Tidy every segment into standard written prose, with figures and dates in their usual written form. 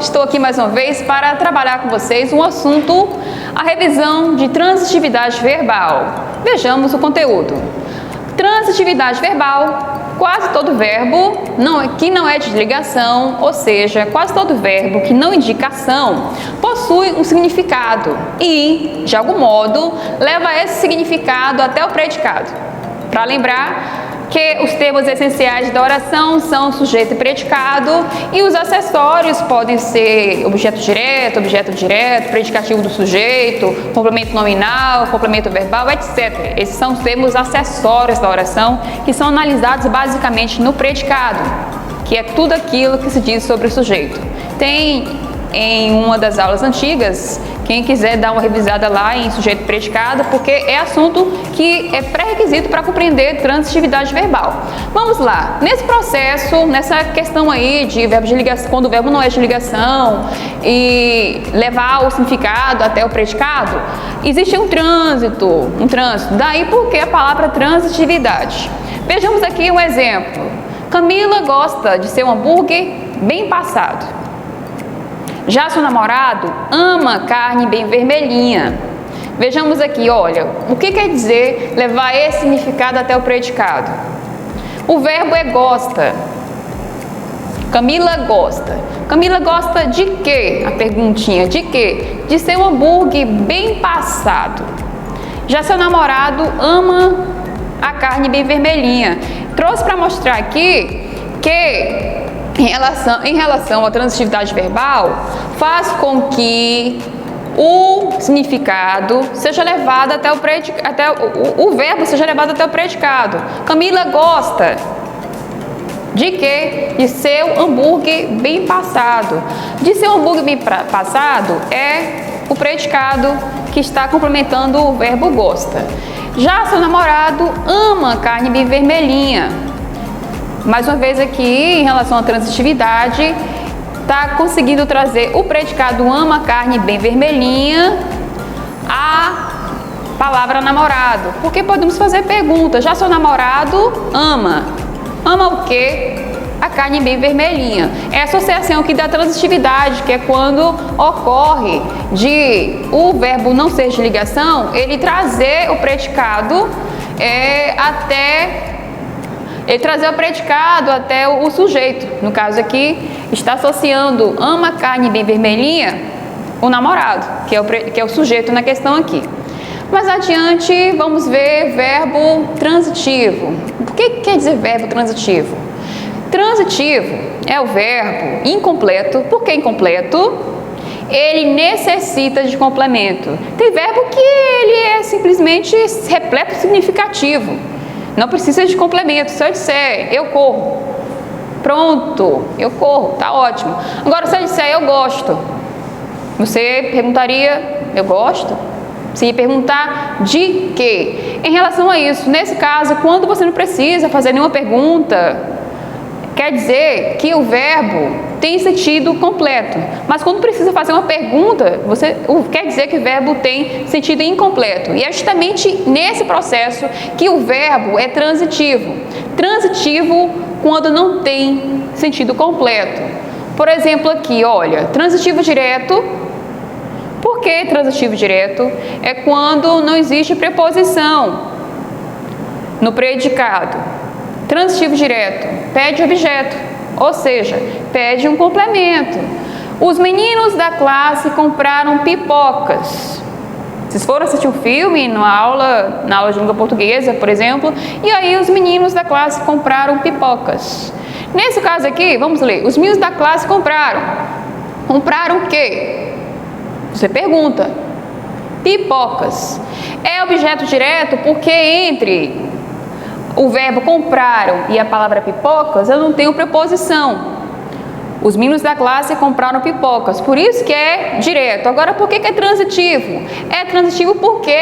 Estou aqui mais uma vez para trabalhar com vocês um assunto, a revisão de transitividade verbal. Vejamos o conteúdo. Transitividade verbal, quase todo verbo que não é de ligação, ou seja, quase todo verbo que não indica ação, possui um significado e, de algum modo, leva esse significado até o predicado. Para lembrar que os termos essenciais da oração são sujeito e predicado e os acessórios podem ser objeto direto, predicativo do sujeito, complemento nominal, complemento verbal, etc. Esses são os termos acessórios da oração que são analisados basicamente no predicado, que é tudo aquilo que se diz sobre o sujeito. Tem em uma das aulas antigas, quem quiser dar uma revisada lá em sujeito predicado, porque é assunto que é pré-requisito para compreender transitividade verbal. Vamos lá, nesse processo, nessa questão aí de verbo de ligação, quando o verbo não é de ligação e levar o significado até o predicado, existe um trânsito, daí porque a palavra transitividade. Vejamos aqui um exemplo. Camila gosta de seu hambúrguer bem passado. Já seu namorado ama carne bem vermelhinha. Vejamos aqui, olha, o que quer dizer levar esse significado até o predicado? O verbo é gosta. Camila gosta. Camila gosta de quê? A perguntinha, de quê? De seu hambúrguer bem passado. Já seu namorado ama a carne bem vermelhinha. Trouxe para mostrar aqui que em relação à transitividade verbal, faz com que o significado seja levado até o verbo seja levado até o predicado. Camila gosta de quê? De seu hambúrguer bem passado. De seu hambúrguer bem passado é o predicado que está complementando o verbo gosta. Já seu namorado ama carne bem vermelhinha. Mais uma vez aqui, em relação à transitividade, está conseguindo trazer o predicado ama carne bem vermelhinha a palavra namorado. Porque podemos fazer perguntas. Já seu namorado ama. Ama o quê? A carne bem vermelhinha. É a associação aqui da transitividade, que é quando ocorre de o verbo não ser de ligação, ele trazer o predicado trazer o predicado até o sujeito. No caso aqui, está associando ama carne bem vermelhinha o namorado, que é o sujeito na questão aqui. Mais adiante, vamos ver verbo transitivo. O que quer dizer verbo transitivo? Transitivo é o verbo incompleto. Por que incompleto? Ele necessita de complemento. Tem verbo que ele é simplesmente repleto de significativo. Não precisa de complemento. Se eu disser, eu corro, pronto, eu corro, tá ótimo. Agora, se eu disser, eu gosto, você perguntaria, eu gosto? Você ia perguntar de quê? Em relação a isso, nesse caso, quando você não precisa fazer nenhuma pergunta, quer dizer que o verbo tem sentido completo. Mas quando precisa fazer uma pergunta, quer dizer que o verbo tem sentido incompleto. E é justamente nesse processo que o verbo é transitivo. Transitivo quando não tem sentido completo. Por exemplo aqui, olha, transitivo direto. Por que transitivo direto? É quando não existe preposição no predicado. Transitivo direto pede objeto, ou seja, pede um complemento. Os meninos da classe compraram pipocas. Vocês foram assistir um filme na aula de língua portuguesa, por exemplo, e aí os meninos da classe compraram pipocas. Nesse caso aqui, vamos ler. Os meninos da classe compraram. Compraram o quê? Você pergunta. Pipocas. É objeto direto porque entre o verbo compraram e a palavra pipocas, eu não tenho preposição. Os meninos da classe compraram pipocas, por isso que é direto. Agora, por que é transitivo? É transitivo porque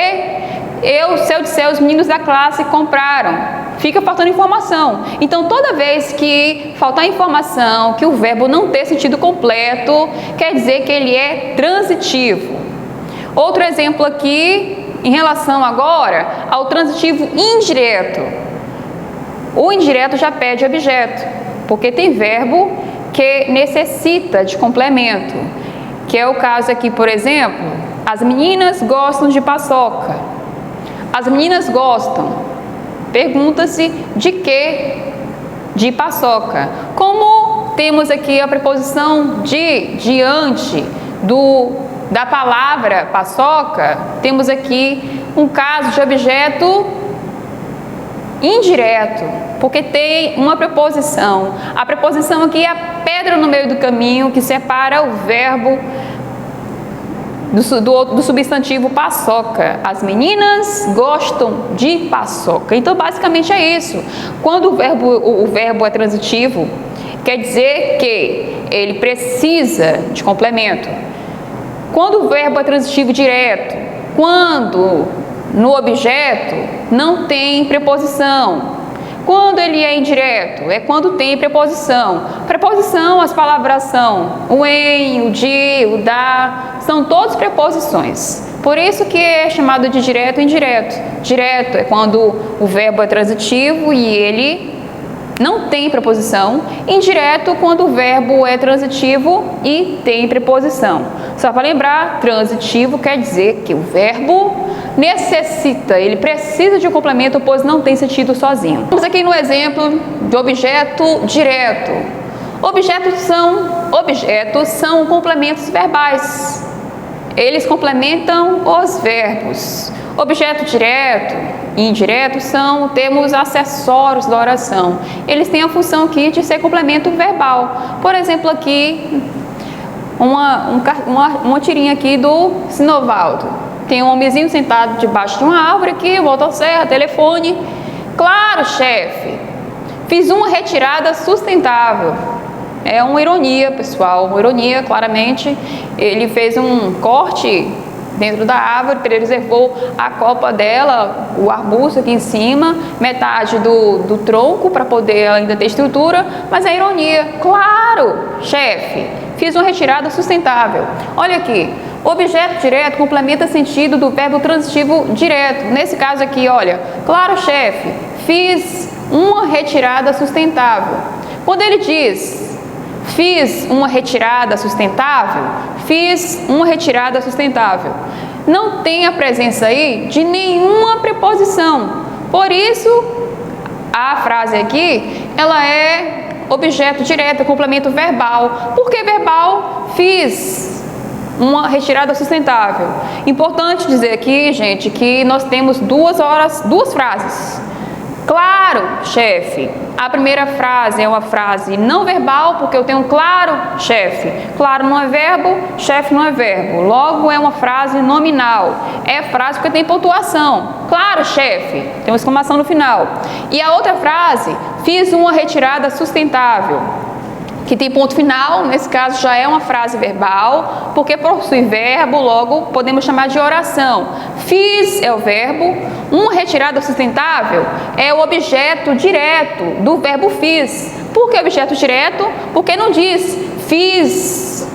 se eu disser os meninos da classe compraram, fica faltando informação. Então, toda vez que faltar informação, que o verbo não ter sentido completo, quer dizer que ele é transitivo. Outro exemplo aqui, em relação agora ao transitivo indireto. O indireto já pede objeto, porque tem verbo que necessita de complemento, que é o caso aqui, por exemplo, as meninas gostam de paçoca. As meninas gostam. Pergunta-se de quê? De paçoca. Como temos aqui a preposição de diante da palavra paçoca, temos aqui um caso de objeto indireto, porque tem uma preposição. A preposição aqui é a pedra no meio do caminho que separa o verbo do substantivo paçoca. As meninas gostam de paçoca. Então, basicamente é isso. Quando o verbo é transitivo, quer dizer que ele precisa de complemento. Quando o verbo é transitivo direto, quando no objeto não tem preposição. Quando ele é indireto, é quando tem preposição. Preposição, as palavras são o em, o de, o da, são todas preposições. Por isso que é chamado de direto e indireto. Direto é quando o verbo é transitivo e ele não tem preposição. Indireto quando o verbo é transitivo e tem preposição. Só para lembrar, transitivo quer dizer que o verbo necessita, ele precisa de um complemento, pois não tem sentido sozinho. Vamos aqui no exemplo de objeto direto. Objetos são complementos verbais. Eles complementam os verbos. Objeto direto e indireto são termos acessórios da oração. Eles têm a função aqui de ser complemento verbal. Por exemplo, aqui, uma tirinha aqui do Sinovaldo. Tem um homenzinho sentado debaixo de uma árvore aqui, motosserra, telefone. Claro, chefe, fiz uma retirada sustentável. É uma ironia, pessoal, uma ironia, claramente. Ele fez um corte dentro da árvore, preservou a copa dela, o arbusto aqui em cima, metade do tronco para poder ainda ter estrutura, mas é ironia. Claro, chefe, fiz uma retirada sustentável. Olha aqui, objeto direto complementa sentido do verbo transitivo direto. Nesse caso aqui, olha, claro, chefe, fiz uma retirada sustentável. Quando ele diz fiz uma retirada sustentável, fiz uma retirada sustentável, não tem a presença aí de nenhuma preposição. Por isso, a frase aqui, ela é objeto direto, complemento verbal. Por que verbal? Fiz uma retirada sustentável. Importante dizer aqui, gente, que nós temos duas frases. Claro, chefe. A primeira frase é uma frase não verbal, porque eu tenho claro, chefe. Claro não é verbo, chefe não é verbo. Logo, é uma frase nominal. É frase porque tem pontuação. Claro, chefe. Tem uma exclamação no final. E a outra frase, fiz uma retirada sustentável, que tem ponto final, nesse caso já é uma frase verbal, porque possui verbo, logo podemos chamar de oração. Fiz é o verbo, uma retirada sustentável é o objeto direto do verbo fiz. Por que objeto direto? Porque não diz fiz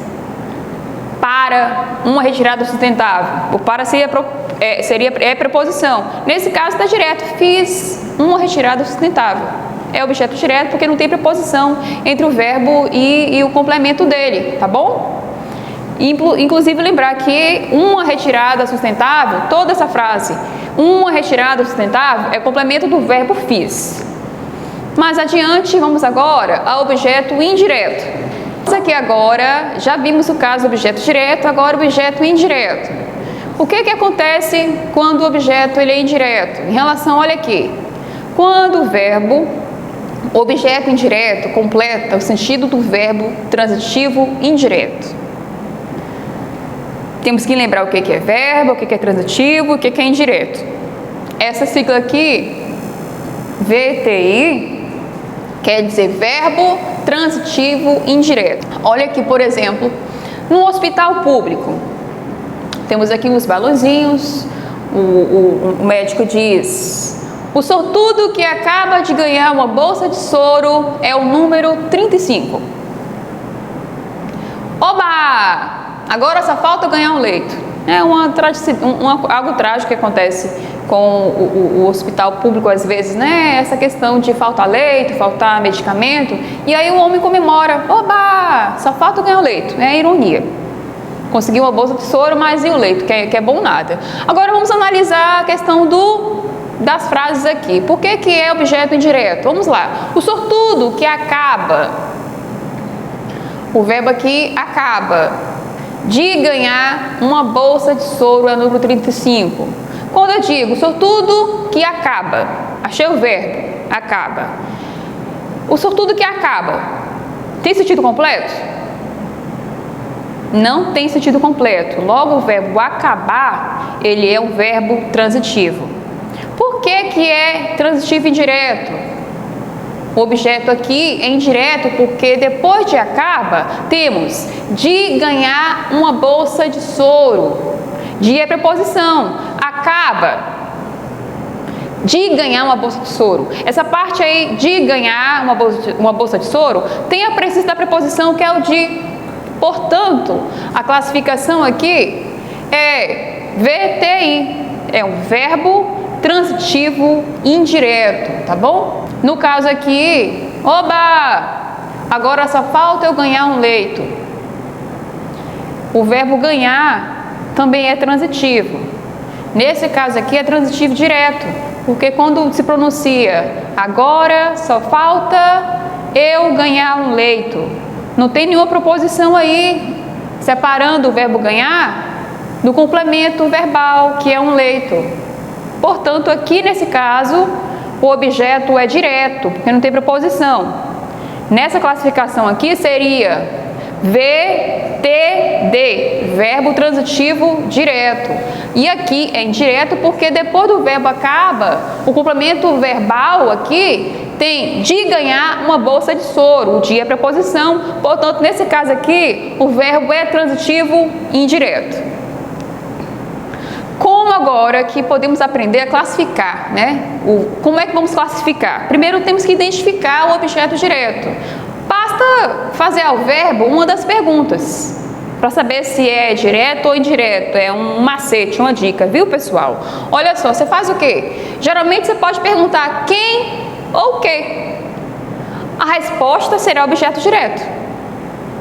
para uma retirada sustentável. O para seria preposição. Nesse caso está direto, fiz uma retirada sustentável. É objeto direto porque não tem preposição entre o verbo e o complemento dele, tá bom? Inclusive lembrar que uma retirada sustentável, toda essa frase, uma retirada sustentável é complemento do verbo fiz. Mais adiante, vamos agora ao objeto indireto. Isso aqui agora, já vimos o caso do objeto direto, agora o objeto indireto. O que acontece quando o objeto ele é indireto? Em relação, olha aqui, quando o objeto indireto completa o sentido do verbo transitivo indireto. Temos que lembrar o que é verbo, o que é transitivo, o que é indireto. Essa sigla aqui, VTI, quer dizer verbo transitivo indireto. Olha aqui, por exemplo, no hospital público. Temos aqui os balãozinhos, o médico diz: o sortudo que acaba de ganhar uma bolsa de soro é o número 35. Oba! Agora só falta ganhar um leito. É algo trágico que acontece com o hospital público, às vezes, né? Essa questão de faltar leito, faltar medicamento. E aí o homem comemora, oba, só falta ganhar o leito, é ironia. Conseguiu uma bolsa de soro, mas e o leito, que é bom nada. Agora vamos analisar a questão das frases aqui. Por que é objeto indireto? Vamos lá. O sortudo que acaba, o verbo aqui acaba, de ganhar uma bolsa de soro é número 35. Quando eu digo sortudo que acaba, achei o verbo, acaba. O sortudo que acaba, tem sentido completo? Não tem sentido completo. Logo, o verbo acabar, ele é um verbo transitivo. Por que é transitivo indireto? O objeto aqui é indireto porque depois de acaba, temos de ganhar uma bolsa de soro. De é preposição. Acaba. De ganhar uma bolsa de soro. Essa parte aí, de ganhar uma bolsa de soro, tem a presença da preposição que é o de. Portanto, a classificação aqui é VTI. É um verbo transitivo indireto, tá bom? No caso aqui, oba! Agora só falta eu ganhar um leito. O verbo ganhar também é transitivo. Nesse caso aqui é transitivo direto, porque quando se pronuncia agora só falta eu ganhar um leito, não tem nenhuma proposição aí separando o verbo ganhar do complemento verbal, que é um leito. Portanto, aqui nesse caso, o objeto é direto, porque não tem preposição. Nessa classificação aqui seria VTD, verbo transitivo direto. E aqui é indireto porque depois do verbo acaba, o complemento verbal aqui tem de ganhar uma bolsa de soro. O de é preposição, portanto, nesse caso aqui, o verbo é transitivo indireto. Como agora que podemos aprender a classificar, né? Como é que vamos classificar? Primeiro temos que identificar o objeto direto. Basta fazer ao verbo uma das perguntas, para saber se é direto ou indireto. É um macete, uma dica, viu, pessoal? Olha só, você faz o quê? Geralmente você pode perguntar quem ou o quê. A resposta será objeto direto.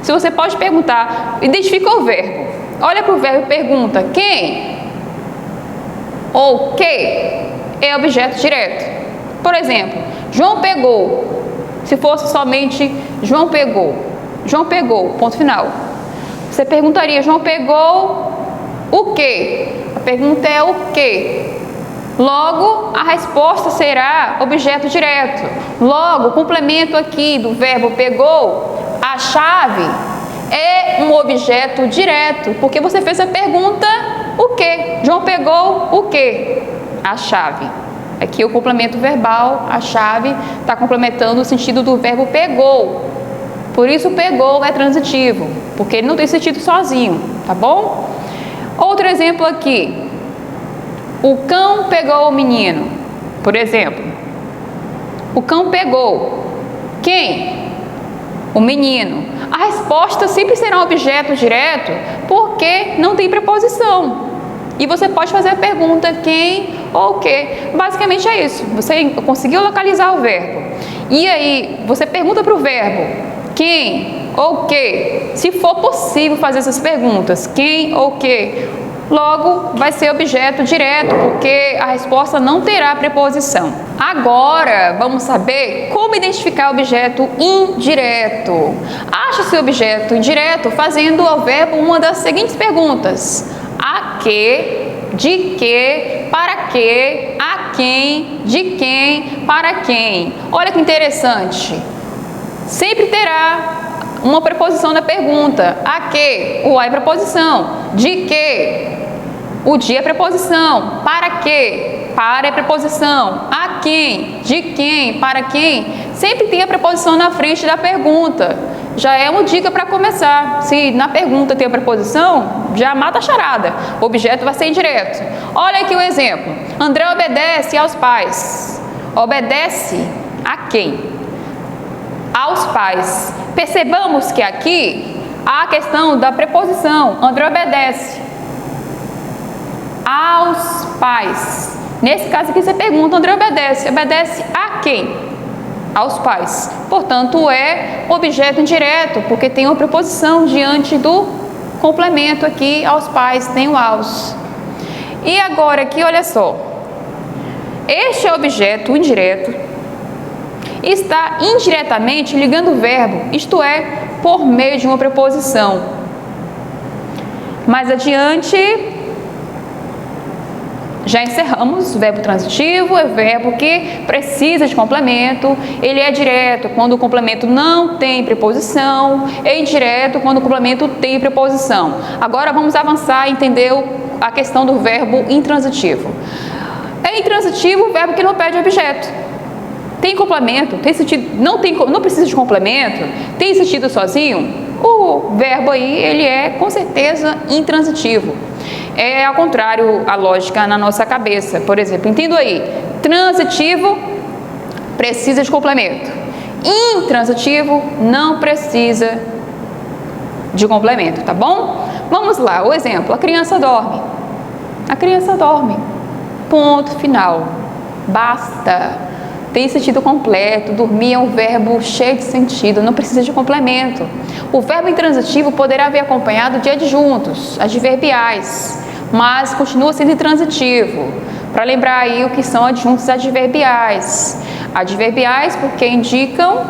Se você pode perguntar, identifica o verbo. Olha para o verbo e pergunta quem ou que, é objeto direto. Por exemplo, João pegou. Se fosse somente João pegou, ponto final. Você perguntaria, João pegou o quê? A pergunta é o quê? Logo, a resposta será objeto direto. Logo, o complemento aqui do verbo pegou, a chave, é um objeto direto, porque você fez a pergunta o quê? João pegou o quê? A chave. Aqui o complemento verbal, a chave, está complementando o sentido do verbo pegou. Por isso pegou é transitivo, porque ele não tem sentido sozinho, tá bom? Outro exemplo aqui. O cão pegou o menino. Por exemplo, o cão pegou. Quem? O menino. A resposta sempre será um objeto direto, porque não tem preposição. E você pode fazer a pergunta quem ou o que. Basicamente é isso. Você conseguiu localizar o verbo. E aí, você pergunta para o verbo quem ou o que. Se for possível fazer essas perguntas, quem ou o que, logo vai ser objeto direto, porque a resposta não terá preposição. Agora, vamos saber como identificar objeto indireto. Acha-se objeto indireto fazendo ao verbo uma das seguintes perguntas. A que, de que, para que, a quem, de quem, para quem. Olha que interessante. Sempre terá uma preposição na pergunta. A que, o a é preposição. De que, o de é preposição. Para que, para é preposição. A quem, de quem, para quem. Sempre tem a preposição na frente da pergunta. Já é uma dica para começar. Se na pergunta tem a preposição, já mata a charada. O objeto vai ser indireto. Olha aqui o exemplo. André obedece aos pais. Obedece a quem? Aos pais. Percebamos que aqui há a questão da preposição. André obedece aos pais. Nesse caso aqui você pergunta, André, obedece. Obedece a quem? Aos pais. Portanto, é objeto indireto, porque tem uma preposição diante do complemento aqui, aos pais, tem o aos. E agora aqui, olha só. Este é objeto indireto, está indiretamente ligando o verbo, isto é, por meio de uma preposição. Mais adiante, já encerramos. O verbo transitivo é o verbo que precisa de complemento. Ele é direto quando o complemento não tem preposição, é indireto quando o complemento tem preposição. Agora vamos avançar e entender a questão do verbo intransitivo. É intransitivo o verbo que não pede objeto. Tem complemento, tem sentido, não precisa de complemento, tem sentido sozinho. O verbo aí, ele é com certeza intransitivo. É ao contrário a lógica na nossa cabeça. Por exemplo, entendo aí, transitivo precisa de complemento. Intransitivo não precisa de complemento, tá bom? Vamos lá, o exemplo, a criança dorme. A criança dorme. Ponto final. Basta. Tem sentido completo. Dormir é um verbo cheio de sentido, não precisa de complemento. O verbo intransitivo poderá vir acompanhado de adjuntos, adverbiais, mas continua sendo intransitivo. Para lembrar aí o que são adjuntos adverbiais. Adverbiais porque indicam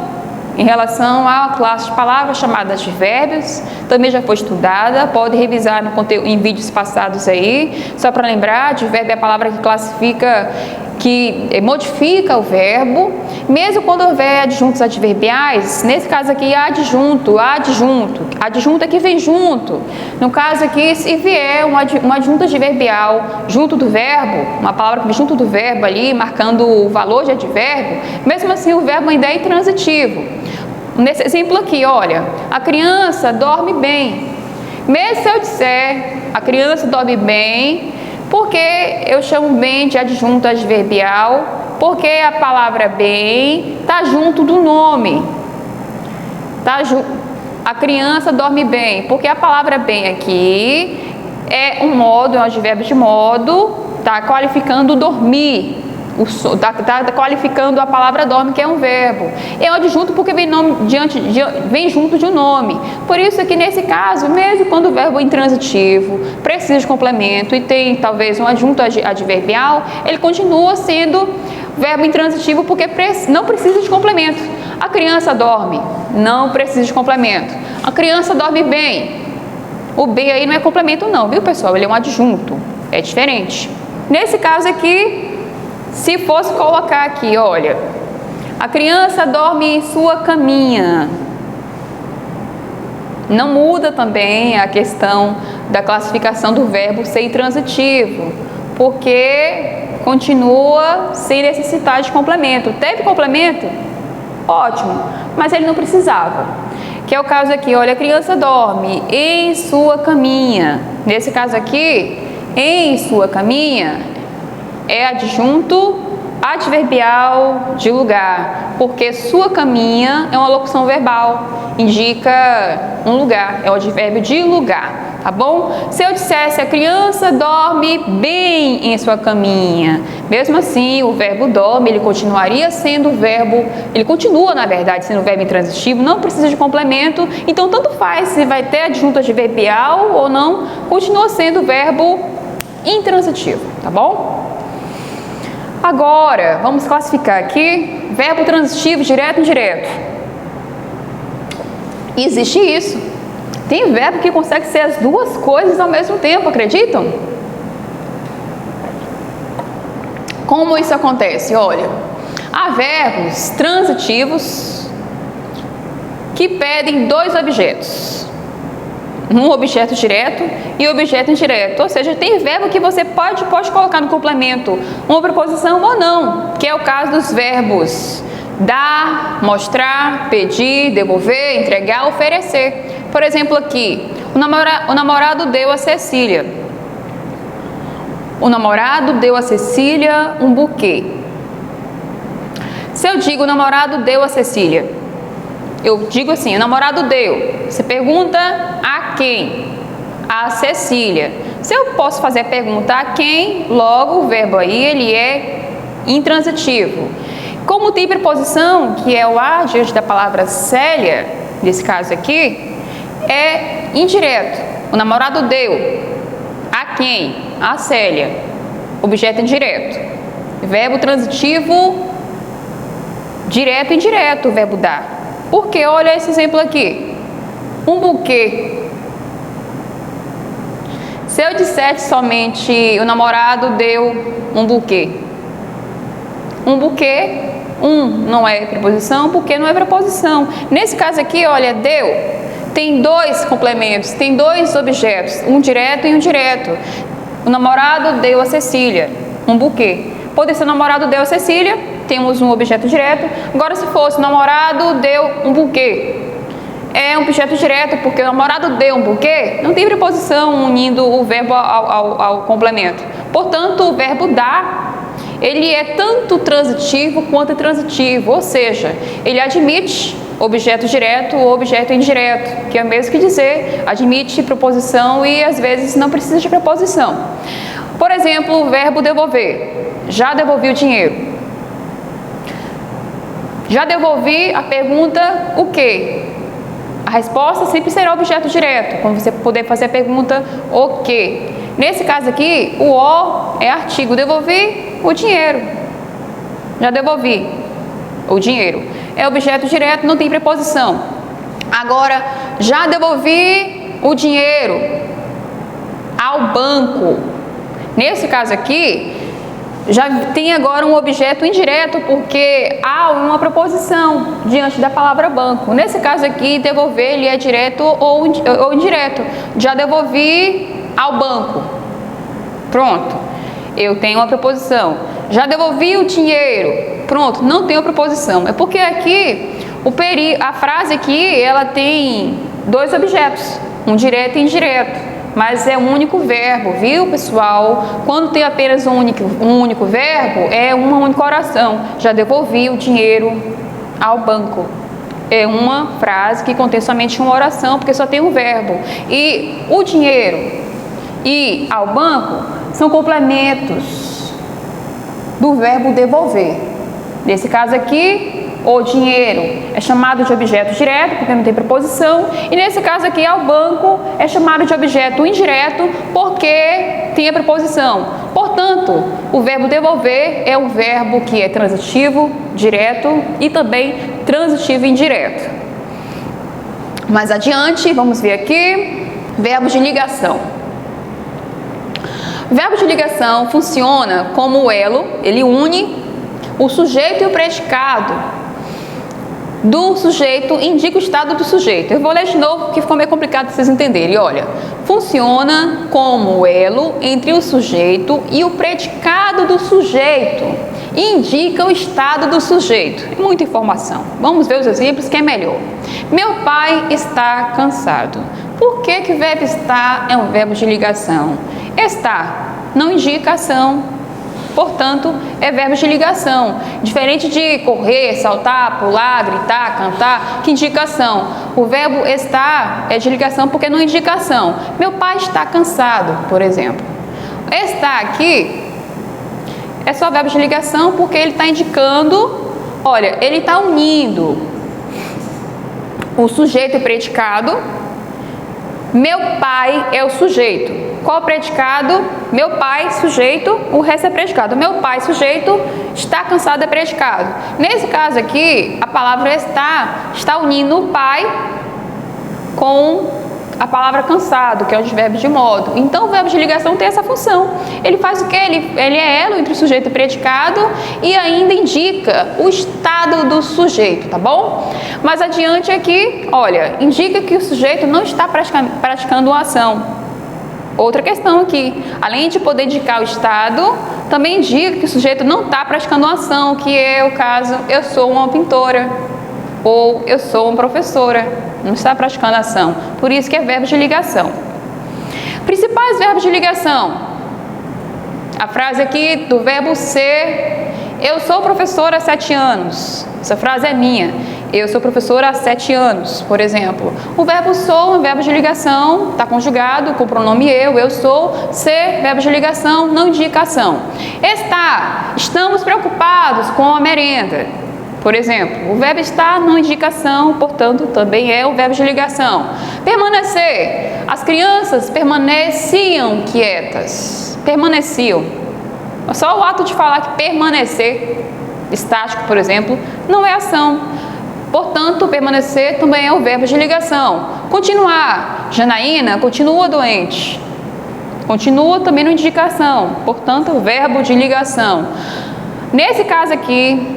em relação à classe de palavras chamadas advérbios, também já foi estudada, pode revisar no conteúdo, em vídeos passados aí. Só para lembrar, advérbio é a palavra que classifica, que modifica o verbo, mesmo quando houver adjuntos adverbiais. Nesse caso aqui, adjunto é que vem junto. No caso aqui, se vier um adjunto adverbial junto do verbo, uma palavra que vem junto do verbo ali, marcando o valor de advérbio, mesmo assim o verbo ainda é intransitivo. Nesse exemplo aqui, olha, a criança dorme bem. Mesmo se eu disser a criança dorme bem, porque eu chamo bem de adjunto adverbial, porque a palavra bem está junto do nome. A criança dorme bem, porque a palavra bem aqui é um modo, é um advérbio de modo, está qualificando dormir. Está qualificando a palavra dorme, que é um verbo. É um adjunto porque vem junto de um nome. Por isso que nesse caso, mesmo quando o verbo é intransitivo, precisa de complemento e tem talvez um adjunto adverbial, ele continua sendo verbo intransitivo porque não precisa de complemento. A criança dorme, não precisa de complemento. A criança dorme bem. O bem aí não é complemento não, viu pessoal? Ele é um adjunto, é diferente. Nesse caso aqui, se fosse colocar aqui, olha, a criança dorme em sua caminha. Não muda também a questão da classificação do verbo ser intransitivo, porque continua sem necessitar de complemento. Teve complemento? Ótimo, mas ele não precisava. Que é o caso aqui, olha, a criança dorme em sua caminha. Nesse caso aqui, em sua caminha, é adjunto adverbial de lugar, porque sua caminha é uma locução verbal, indica um lugar, é o advérbio de lugar, tá bom? Se eu dissesse a criança dorme bem em sua caminha, mesmo assim o verbo dorme, ele continuaria sendo verbo, ele continua na verdade sendo verbo intransitivo, não precisa de complemento, então tanto faz se vai ter adjunto adverbial ou não, continua sendo verbo intransitivo, tá bom? Agora, vamos classificar aqui verbo transitivo direto e indireto. Existe isso. Tem verbo que consegue ser as duas coisas ao mesmo tempo, acreditam? Como isso acontece? Olha, há verbos transitivos que pedem dois objetos. Um objeto direto e objeto indireto. Ou seja, tem verbo que você pode colocar no complemento uma preposição ou não, que é o caso dos verbos dar, mostrar, pedir, devolver, entregar, oferecer. Por exemplo aqui, o namorado deu a Cecília. O namorado deu a Cecília um buquê. Se eu digo o namorado deu a Cecília, eu digo assim, o namorado deu. Você pergunta a quem? A Cecília. Se eu posso fazer a pergunta a quem, logo o verbo aí ele é intransitivo. Como tem preposição, que é o a diante da palavra Célia, nesse caso aqui, é indireto. O namorado deu. A quem? A Célia. Objeto indireto. Verbo transitivo, direto e indireto, o verbo dar. Porque, olha esse exemplo aqui. Um buquê. Se eu dissesse somente o namorado deu um buquê. Um buquê, não é preposição, buquê não é preposição. Nesse caso aqui, olha, deu, tem dois complementos, tem dois objetos, um direto e um indireto. O namorado deu a Cecília um buquê. Pode ser o namorado deu a Cecília, temos um objeto direto. Agora, se fosse o namorado deu um buquê, é um objeto direto, porque o namorado deu um buquê, não tem preposição unindo o verbo ao complemento. Portanto, o verbo dar, ele é tanto transitivo quanto intransitivo, ou seja, ele admite objeto direto ou objeto indireto, que é o mesmo que dizer, admite preposição e às vezes não precisa de preposição. Por exemplo, o verbo devolver. Já devolvi o dinheiro. Já devolvi a pergunta o quê? A resposta sempre será objeto direto, quando você puder fazer a pergunta o quê. Nesse caso aqui, o o é artigo. Devolvi o dinheiro. Já devolvi o dinheiro. É objeto direto, não tem preposição. Agora, já devolvi o dinheiro ao banco. Nesse caso aqui, já tem agora um objeto indireto, porque há uma preposição diante da palavra banco. Nesse caso aqui, devolver ele é direto ou indireto. Já devolvi ao banco. Pronto. Eu tenho uma preposição. Já devolvi o dinheiro. Pronto, não tenho preposição. É porque aqui, a frase aqui, ela tem dois objetos, um direto e indireto. Mas é um único verbo, viu, pessoal? Quando tem apenas um único verbo, é uma única oração. Já devolvi o dinheiro ao banco. É uma frase que contém somente uma oração, porque só tem um verbo. E o dinheiro e ao banco são complementos do verbo devolver. Nesse caso aqui, o dinheiro é chamado de objeto direto, porque não tem preposição, e nesse caso aqui, ao banco, é chamado de objeto indireto, porque tem a preposição. Portanto, o verbo devolver é um verbo que é transitivo, direto e também transitivo indireto. Mais adiante, vamos ver aqui, verbo de ligação. O verbo de ligação funciona como o elo, ele une o sujeito e o predicado do sujeito, indica o estado do sujeito. Eu vou ler de novo, porque ficou meio complicado para vocês entenderem. Olha, funciona como o elo entre o sujeito e o predicado do sujeito. Indica o estado do sujeito. É muita informação. Vamos ver os exemplos que é melhor. Meu pai está cansado. Por que o verbo estar é um verbo de ligação? Estar não indica ação. Portanto, é verbo de ligação. Diferente de correr, saltar, pular, gritar, cantar, que indica ação. O verbo estar é de ligação porque não indica ação. Meu pai está cansado, por exemplo. Estar aqui é só verbo de ligação porque ele está indicando, olha, ele está unindo o sujeito e predicado. Meu pai é o sujeito. Qual o predicado? Meu pai, sujeito, o resto é predicado. Meu pai, sujeito, está cansado é predicado. Nesse caso aqui, a palavra está unindo o pai com a palavra cansado, que é o verbo de modo. Então, o verbo de ligação tem essa função. Ele faz o quê? Ele é elo entre o sujeito e predicado e ainda indica o estado do sujeito, tá bom? Mais adiante aqui, olha, indica que o sujeito não está praticando uma ação. Outra questão aqui, além de poder indicar o estado, também indica que o sujeito não está praticando uma ação, que é o caso, eu sou uma pintora, ou eu sou uma professora, não está praticando ação. Por isso que é verbo de ligação. Principais verbos de ligação. A frase aqui do verbo ser, eu sou professora há 7 anos. Essa frase é minha. Eu sou professora há 7 anos, por exemplo. O verbo sou é um verbo de ligação, está conjugado com o pronome eu sou, ser, verbo de ligação, não indica ação. Estar, estamos preocupados com a merenda. Por exemplo, o verbo estar não indica ação, portanto, também é o verbo de ligação. Permanecer, as crianças permaneciam quietas. Permaneciam. Só o ato de falar que permanecer, estático, por exemplo, não é ação. Portanto, permanecer também é o verbo de ligação. Continuar. Janaína continua doente. Continua também não indica ação. Portanto, o verbo de ligação. Nesse caso aqui,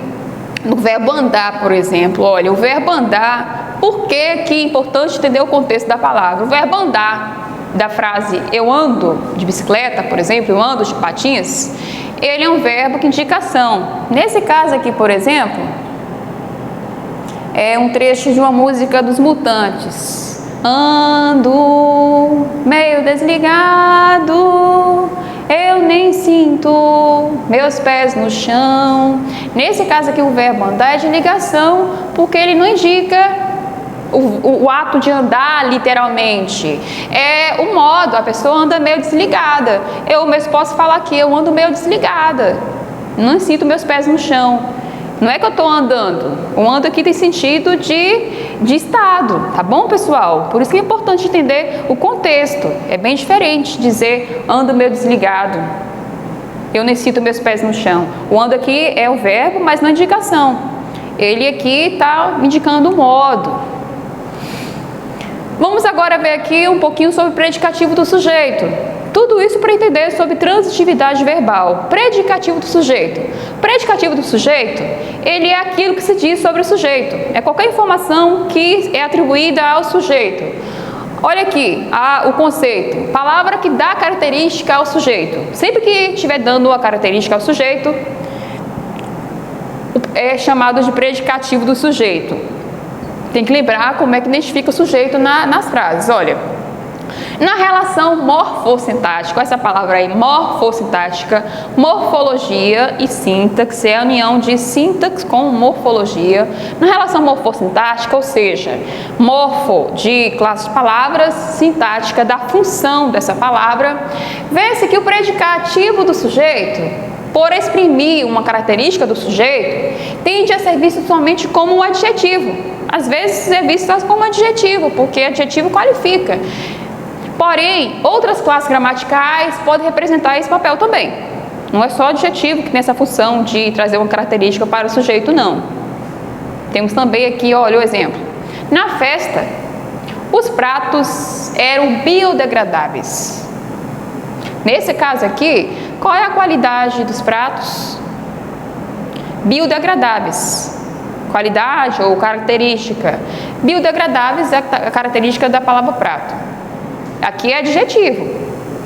no verbo andar, por exemplo, olha, o verbo andar, por que é importante entender o contexto da palavra? O verbo andar, da frase eu ando de bicicleta, por exemplo, eu ando de patins, ele é um verbo que indica ação. Nesse caso aqui, por exemplo, é um trecho de uma música dos Mutantes. Ando meio desligado, eu nem sinto meus pés no chão. Nesse caso aqui o verbo andar é de ligação, porque ele não indica o ato de andar literalmente. É o modo, a pessoa anda meio desligada. Eu mesmo posso falar aqui, eu ando meio desligada, não sinto meus pés no chão. Não é que eu estou andando, o ando aqui tem sentido de estado, tá bom, pessoal? Por isso que é importante entender o contexto. É bem diferente dizer ando meio desligado, eu nem sinto meus pés no chão. O ando aqui é o verbo, mas não indicação. Ele aqui está indicando o modo. Vamos agora ver aqui um pouquinho sobre o predicativo do sujeito. Tudo isso para entender sobre transitividade verbal. Predicativo do sujeito. Predicativo do sujeito, ele é aquilo que se diz sobre o sujeito. É qualquer informação que é atribuída ao sujeito. Olha aqui o conceito. Palavra que dá característica ao sujeito. Sempre que estiver dando uma característica ao sujeito, é chamado de predicativo do sujeito. Tem que lembrar como é que identifica o sujeito nas frases. Olha, na relação morfossintática, essa palavra aí, morfossintática, morfologia e sintaxe, é a união de sintaxe com morfologia. Na relação morfossintática, ou seja, morfo de classe de palavras, sintática da função dessa palavra, vê-se que o predicativo do sujeito, por exprimir uma característica do sujeito, tende a ser visto somente como um adjetivo. Às vezes é visto como adjetivo, porque adjetivo qualifica. Porém, outras classes gramaticais podem representar esse papel também. Não é só adjetivo que tem essa função de trazer uma característica para o sujeito, não. Temos também aqui, olha o exemplo. Na festa, os pratos eram biodegradáveis. Nesse caso aqui, qual é a qualidade dos pratos? Biodegradáveis. Qualidade ou característica. Biodegradáveis é a característica da palavra prato. Aqui é adjetivo,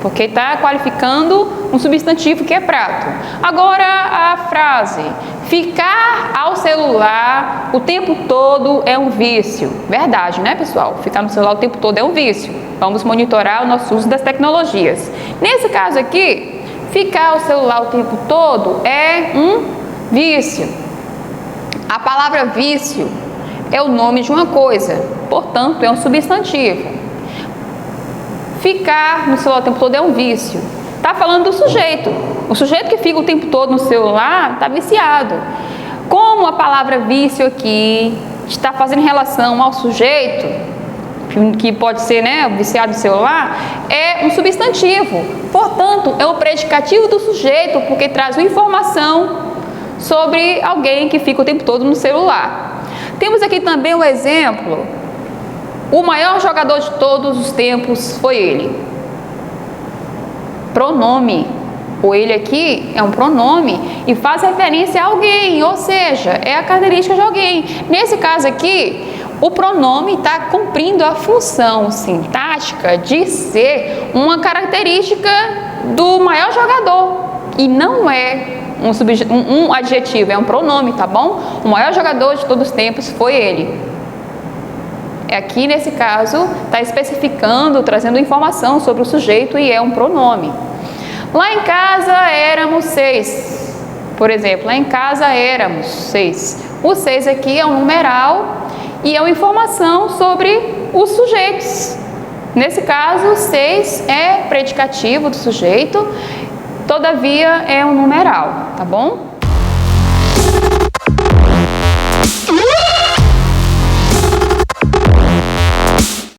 porque está qualificando um substantivo que é prato. Agora a frase, ficar ao celular o tempo todo é um vício. Verdade, né, pessoal? Ficar no celular o tempo todo é um vício. Vamos monitorar o nosso uso das tecnologias. Nesse caso aqui, ficar ao celular o tempo todo é um vício. A palavra vício é o nome de uma coisa, portanto, é um substantivo. Ficar no celular o tempo todo é um vício. Está falando do sujeito. O sujeito que fica o tempo todo no celular está viciado. Como a palavra vício aqui está fazendo relação ao sujeito, que pode ser, né, viciado no celular, é um substantivo. Portanto, é o predicativo do sujeito, porque traz uma informação sobre alguém que fica o tempo todo no celular. Temos aqui também um exemplo. O maior jogador de todos os tempos foi ele. Pronome. O ele aqui é um pronome e faz referência a alguém, ou seja, é a característica de alguém. Nesse caso aqui, o pronome está cumprindo a função sintática de ser uma característica do maior jogador e não é um adjetivo, é um pronome, tá bom? O maior jogador de todos os tempos foi ele. Aqui, nesse caso, está especificando, trazendo informação sobre o sujeito e é um pronome. Lá em casa éramos 6. Por exemplo, lá em casa éramos 6. O 6 aqui é um numeral e é uma informação sobre os sujeitos. Nesse caso, 6 é predicativo do sujeito, todavia é um numeral, tá bom?